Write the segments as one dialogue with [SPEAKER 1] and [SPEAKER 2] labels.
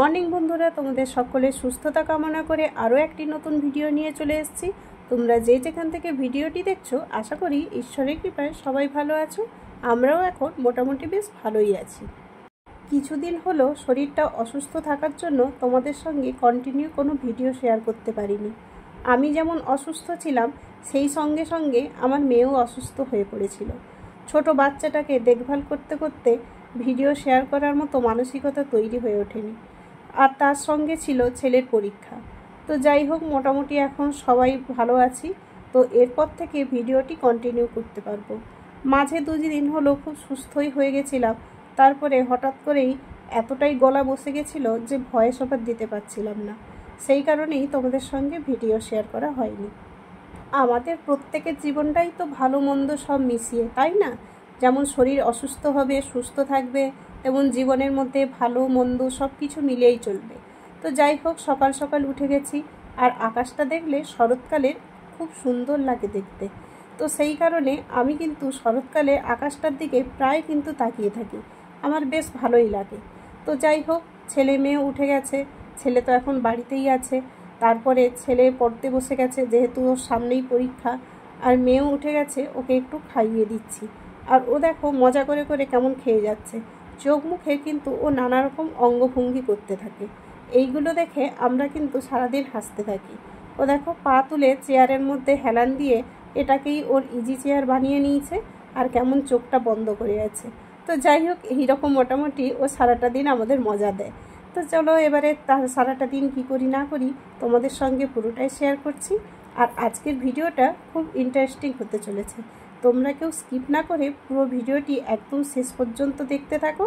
[SPEAKER 1] Morning বন্ধুরা, তোমাদের সকলের সুস্থতা কামনা করে আরও একটি নতুন ভিডিও নিয়ে চলে এসেছি। তোমরা যেখান থেকে ভিডিওটি দেখছো, আশা করি ঈশ্বরের কৃপায় সবাই ভালো আছো। আমরাও এখন মোটামুটি বেশ ভালোই আছি। কিছুদিন হলো শরীরটা অসুস্থ থাকার জন্য তোমাদের সঙ্গে কন্টিনিউ কোনো ভিডিও শেয়ার করতে পারিনি। আমি যেমন অসুস্থ ছিলাম, সেই সঙ্গে সঙ্গে আমার মেয়েও অসুস্থ হয়ে পড়েছিল। ছোট বাচ্চাটাকে দেখভাল করতে করতে ভিডিও শেয়ার করার মতো মানসিকতা তৈরি হয়ে ওঠেনি। আর তার সঙ্গে ছিল ছেলের পরীক্ষা। তো যাই হোক, মোটামুটি এখন সবাই ভালো আছি। তো এরপর থেকে ভিডিওটি কন্টিনিউ করতে পারবো। মাঝে 2 দিন হলো খুব সুস্থই হয়ে গেছিলাম। তারপরে হঠাৎ করেই এতটাই গলা বসে গেছিলো যে ভয়েস ওভার দিতে পারছিলাম না। সেই কারণেই তোমাদের সঙ্গে ভিডিও শেয়ার করা হয়নি। আমাদের প্রত্যেকের জীবনটাই তো ভালো মন্দ সব মিশিয়ে, তাই না? যেমন শরীর অসুস্থ হবে, সুস্থ থাকবে, তেমন জীবনের মধ্যে ভালো মন্দ সব কিছু মিলেই চলবে। তো যাই হোক, সকাল সকাল উঠে গেছি, আর আকাশটা দেখলে শরৎকালের খুব সুন্দর লাগে দেখতে। তো সেই কারণে আমি কিন্তু শরৎকালে আকাশটার দিকে প্রায় কিন্তু তাকিয়ে থাকি, আমার বেশ ভালোই লাগে। তো যাই হোক, ছেলে মেয়ে উঠে গেছে। ছেলে তো এখন বাড়িতেই আছে। তারপরে ছেলে পড়তে বসে গেছে, যেহেতু ওর সামনেই পরীক্ষা। আর মেয়েও উঠে গেছে, ওকে একটু খাইয়ে দিচ্ছি। আর ও দেখো মজা করে করে কেমন খেয়ে যাচ্ছে। চোখ মুখে কিন্তু ও নানা রকম অঙ্গভঙ্গি করতে থাকে। এইগুলো দেখে আমরা কিন্তু সারাদিন হাসতে থাকি। ও দেখো পা তুলে চেয়ারের মধ্যে হেলান দিয়ে এটাকেই ওর ইজি চেয়ার বানিয়ে নিয়েছে, আর কেমন চোখটা বন্ধ করে আছে। তো যাই হোক, এইরকম মোটামুটি ও সারাটা দিন আমাদের মজা দেয়। তো চলো এবারে তার সারাটা দিন কী করি না করি তোমাদের সঙ্গে পুরোটাই শেয়ার করছি। আর আজকের ভিডিওটা খুব ইন্টারেস্টিং হতে চলেছে। তোমরা কেউ স্কিপ না করে পুরো ভিডিওটি একদম শেষ পর্যন্ত দেখতে থাকো।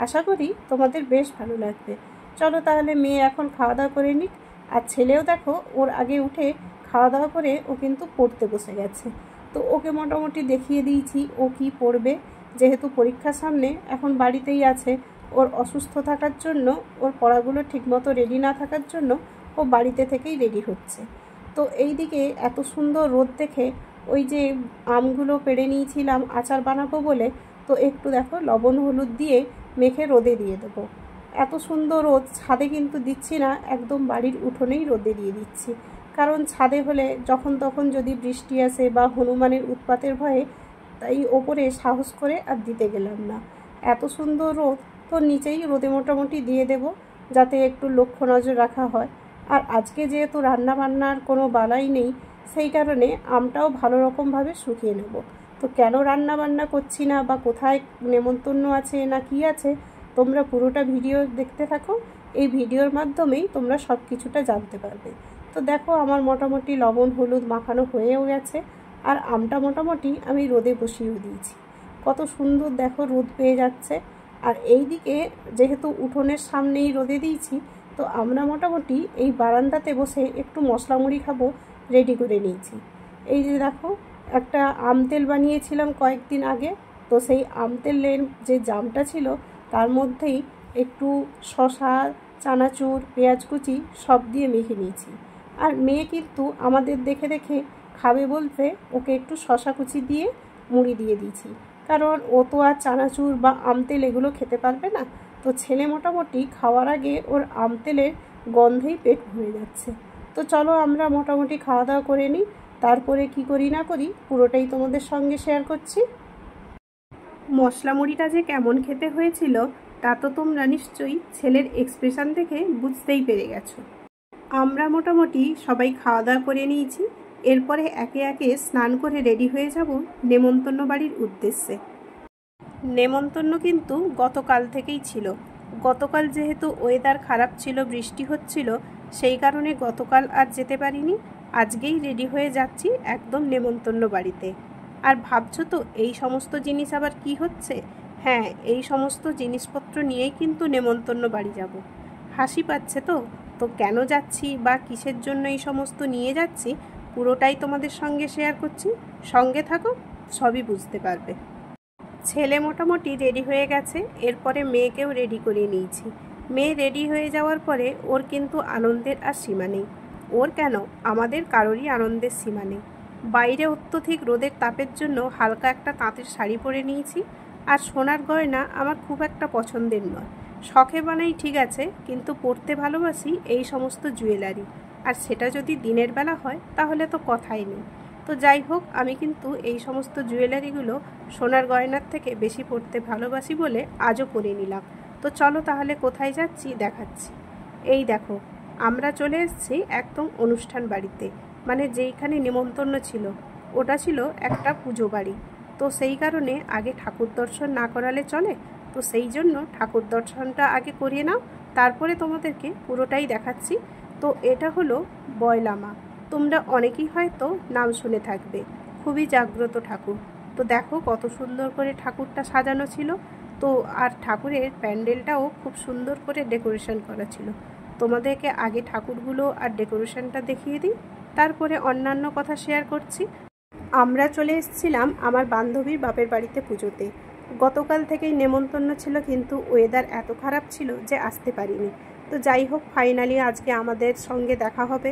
[SPEAKER 1] আশা করি তোমাদের বেশ ভালো লাগবে। চলো তাহলে, মেয়ে এখন খাওয়া দাওয়া করে নিক। আর ছেলেও দেখো ওর আগে উঠে খাওয়া দাওয়া করে ও কিন্তু পড়তে বসে গেছে। তো ওকে মোটামুটি দেখিয়ে দিয়েছি ও কি পড়বে। যেহেতু পরীক্ষার সামনে, এখন বাড়িতেই আছে। ওর অসুস্থ থাকার জন্য, ওর পড়াগুলো ঠিকমতো রেডি না থাকার জন্য ও বাড়িতে থেকেই রেডি হচ্ছে। তো এই দিকে এত সুন্দর রোদ দেখে ওই যে আমগুলো পেড়ে নিয়েছিলাম আচার বানাবো বলে, তো একটু দেখো লবণ হলুদ দিয়ে মেখে রোদে দিয়ে দেবো। এত সুন্দর রোদ, ছাদে কিন্তু দিচ্ছি না, একদম বাড়ির উঠোনেই রোদে দিয়ে দিচ্ছি। কারণ ছাদে হলে যখন তখন যদি বৃষ্টি আসে বা হনুমানের উৎপাতের ভয়ে, তাই ওপরে সাহস করে আর দিতে গেলাম না। এত সুন্দর রোদ, তো নিচেই রোদে মোটামুটি দিয়ে দেব, যাতে একটু লক্ষ্য নজর রাখা হয়। আর আজকে যেহেতু রান্না বান্নার কোনো বালাই নেই, সেই কারণে আমটাও ভালো রকমভাবে শুকিয়ে নেব। তো কেন রান্না বান্না করছি না বা কোথায় নেমন্তন্ন আছে না কি আছে, তোমরা পুরোটা ভিডিও দেখতে থাকো। এই ভিডিওর মাধ্যমেই তোমরা সব কিছুটা জানতে পারবে। তো দেখো, আমার মোটামুটি লবণ হলুদ মাখানো হয়েও গেছে। আর আমটা মোটামুটি আমি রোদে বসিয়েও দিয়েছি। কত সুন্দর দেখো রোদ পেয়ে যাচ্ছে। আর এই দিকে যেহেতু উঠোনের সামনেই রোদে দিয়েছি, তো আমরা মোটামুটি এই বারান্দাতে বসে একটু মশলা মুড়ি খাবো রেডি করে নিয়েছি। এই যে দেখো, একটা আম তেল বানিয়েছিলাম কয়েকদিন আগে। তো সেই আম তেলের যে জামটা ছিল, তার মধ্যেই একটু শসা, চানাচুর, পেঁয়াজ কুচি সব দিয়ে মেখে নিয়েছি। আর মেয়ে কিন্তু আমাদের দেখে দেখে খাবে বলতে ওকে একটু শসা কুচি দিয়ে মুড়ি দিয়ে দিয়েছি। কারণ ও তো আর চানাচুর বা আম তেল এগুলো খেতে পারবে না। তো ছেলে মোটামুটি খাওয়ার আগে ওর আম তেলের গন্ধেই পেট ভরে যাচ্ছে। তো চলো আমরা মোটামুটি খাওয়া দাওয়া করে নিই, তারপরে কি করি না করি পুরোটাই তোমাদের সঙ্গে শেয়ার করছি। মশলা মুড়িটা যে কেমন খেতে হয়েছিল, তা তো তোমরা নিশ্চয়ই ছেলের এক্সপ্রেশন দেখে বুঝতেই পেরে গেছো। আমরা মোটামুটি সবাই খাওয়া দাওয়া করে নিয়েছি। এরপরে একে একে স্নান করে রেডি হয়ে যাব নেমন্তন্ন বাড়ির উদ্দেশ্যে। নেমন্তন্ন কিন্তু গতকাল থেকেই ছিল। গতকাল যেহেতু ওয়েদার খারাপ ছিল, বৃষ্টি হচ্ছিল, সেই কারণে গতকাল আর যেতে পারিনি। আজকেই রেডি হয়ে যাচ্ছি একদম নেমন্তন্ন বাড়িতে। আর ভাবছো তো এই সমস্ত জিনিস আবার কি হচ্ছে? হ্যাঁ, এই সমস্ত জিনিসপত্র নিয়েই কিন্তু নেমন্তন্ন বাড়ি যাব। হাসি পাচ্ছে তো? তো কেন যাচ্ছি বা কিসের জন্য এই সমস্ত নিয়ে যাচ্ছি, পুরোটাই তোমাদের সঙ্গে শেয়ার করছি। সঙ্গে থাকো, সবই বুঝতে পারবে। ছেলে মোটামুটি রেডি হয়ে গেছে, এরপরে মেয়েকেও রেডি করে নিয়েছি। মেয়ে রেডি হয়ে যাওয়ার পরে ওর কিন্তু আনন্দের আর সীমা নেই। ওর কেন, আমাদের কারোরই আনন্দের সীমা নেই। বাইরে অত্যধিক রোদের তাপের জন্য হালকা একটা তাঁতের শাড়ি পরে নিয়েছি। আর সোনার গয়না আমার খুব একটা পছন্দের নয়, শখে বানাই ঠিক আছে, কিন্তু পরতে ভালোবাসি এই সমস্ত জুয়েলারি, আর সেটা যদি দিনের বেলা হয় তাহলে তো কথাই নেই। তো যাই হোক, আমি কিন্তু এই সমস্ত জুয়েলারিগুলো সোনার গয়নার থেকে বেশি পরতে ভালোবাসি বলে আজও পরে নিলাম। তো চলো তাহলে কোথায় যাচ্ছি দেখাচ্ছি। এই দেখো, আমরা চলে এসেছি একদম অনুষ্ঠান বাড়িতে, মানে যেইখানে নেমন্তন্ন ছিল ওটা ছিল একটা পুজো বাড়ি। তো সেই কারণে আগে ঠাকুর দর্শন না করালে চলে, তো সেই জন্য ঠাকুর দর্শনটা আগে করিয়ে নাও, তারপরে তোমাদেরকে পুরোটাই দেখাচ্ছি। তো এটা হলো বয়লা মা, তোমরা অনেকেই হয়তো নাম শুনে থাকবে, খুবই জাগ্রত ঠাকুর। তো দেখো কত সুন্দর করে ঠাকুরটা সাজানো ছিল। তো আর ঠাকুরের প্যান্ডেলটাও খুব সুন্দর করে ডেকোরেশন করা ছিল। তোমাদেরকে আগে ঠাকুরগুলো আর ডেকোরেশনটা দেখিয়ে দিই, তারপরে অন্যান্য কথা শেয়ার করছি। আমরা চলে এসেছিলাম আমার বান্ধবীর বাপের বাড়িতে পুজোতে। গতকাল থেকেই নেমন্তন্ন ছিল, কিন্তু ওয়েদার এত খারাপ ছিল যে আসতে পারিনি। তো যাই হোক, ফাইনালি আজকে আমাদের সঙ্গে দেখা হবে।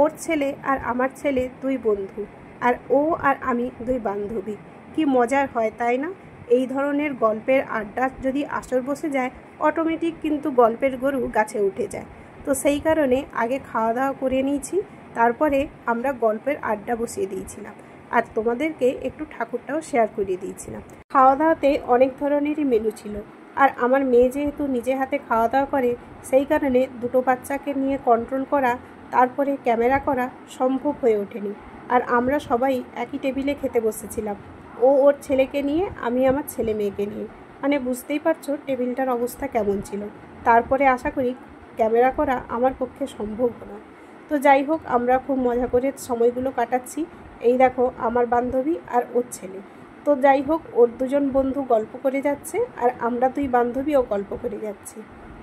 [SPEAKER 1] ওর ছেলে আর আমার ছেলে দুই বন্ধু, আর ও আর আমি দুই বান্ধবী। কি মজার হয় তাই না? এই ধরনের গল্পের আড্ডা যদি আসর বসে যায়, অটোমেটিক কিন্তু গল্পের গরু গাছে উঠে যায়। তো সেই কারণে আগে খাওয়া দাওয়া করে নিয়েছি, তারপরে আমরা গল্পের আড্ডা বসিয়ে দিয়েছিলাম, আর তোমাদেরকে একটু ঠাকুরটাও শেয়ার করিয়ে দিয়েছিলাম। খাওয়া দাওয়াতে অনেক ধরনেরই মেনু ছিল, আর আমার মেয়ে যেহেতু নিজে হাতে খাওয়া দাওয়া করে, সেই কারণে দুটো বাচ্চাকে নিয়ে কন্ট্রোল করা, তারপরে ক্যামেরা করা সম্ভব হয়ে ওঠেনি। আর আমরা সবাই একই টেবিলে খেতে বসেছিলাম, ও ওর ছেলেকে নিয়ে, আমি আমার ছেলে মেয়েকে নিয়ে। মানে বুঝতেই পারছো টেবিলটার অবস্থা কেমন ছিল। তারপরে আশা করি ক্যামেরা করা আমার পক্ষে সম্ভব নয়। তো যাই হোক, আমরা খুব মজা করে সময়গুলো কাটাচ্ছি। এই দেখো আমার বান্ধবী আর ওর ছেলে। তো যাই হোক, ওর দুজন বন্ধু গল্প করে যাচ্ছে, আর আমরা দুই বান্ধবীও গল্প করে যাচ্ছি।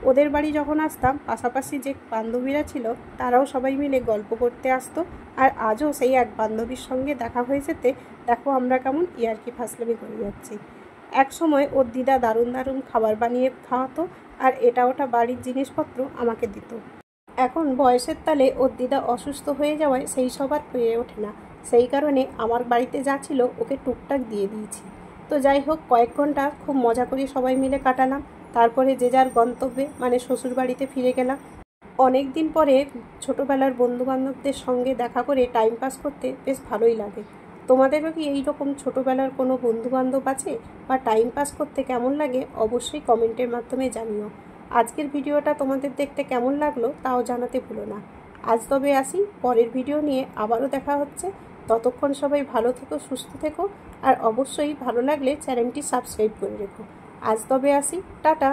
[SPEAKER 1] ওদের বাড়ি যখন আসতাম, পাশাপাশি যে বান্ধবীরা ছিল তারাও সবাই মিলে গল্প করতে আসতো। আর আজও সেই এক বান্ধবীর সঙ্গে দেখা হয়ে যেতে দেখো আমরা কেমন ইয়ার্কি ফাসলামি করে যাচ্ছি। এক সময় ওর দিদা দারুণ দারুণ খাবার বানিয়ে খাওয়াতো, আর এটা ওটা বাড়ির জিনিসপত্র আমাকে দিত। এখন বয়সের তালে ওর দিদা অসুস্থ হয়ে যাওয়ায় সেই সব আর পেরে ওঠে না, সেই কারণে আমার বাড়িতে যা ছিল ওকে টুকটাক দিয়ে দিয়েছি। তো যাই হোক, কয়েক ঘন্টা খুব মজা করে সবাই মিলে কাটালাম। তারপরে যে যার গন্তব্যে মানে শ্বশুর বাড়িতে ফিরে গেলাম। অনেক দিন পরে ছোটোবেলার বন্ধুবান্ধবদের সঙ্গে দেখা করে টাইম পাস করতে বেশ ভালোই লাগে। তোমাদেরও কি এইরকম ছোটোবেলার কোনো বন্ধুবান্ধব আছে, বা টাইম পাস করতে কেমন লাগে অবশ্যই কমেন্টের মাধ্যমে জানিও। আজকের ভিডিওটা তোমাদের দেখতে কেমন লাগলো তাও জানাতে ভুলো না। আজ তবে আসি, পরের ভিডিও নিয়ে আবারও দেখা হচ্ছে। ততক্ষণ সবাই ভালো থেকো, সুস্থ থেকো, আর অবশ্যই ভালো লাগলে চ্যানেলটি সাবস্ক্রাইব করে রেখো। আজ তবে আসি, টাটা।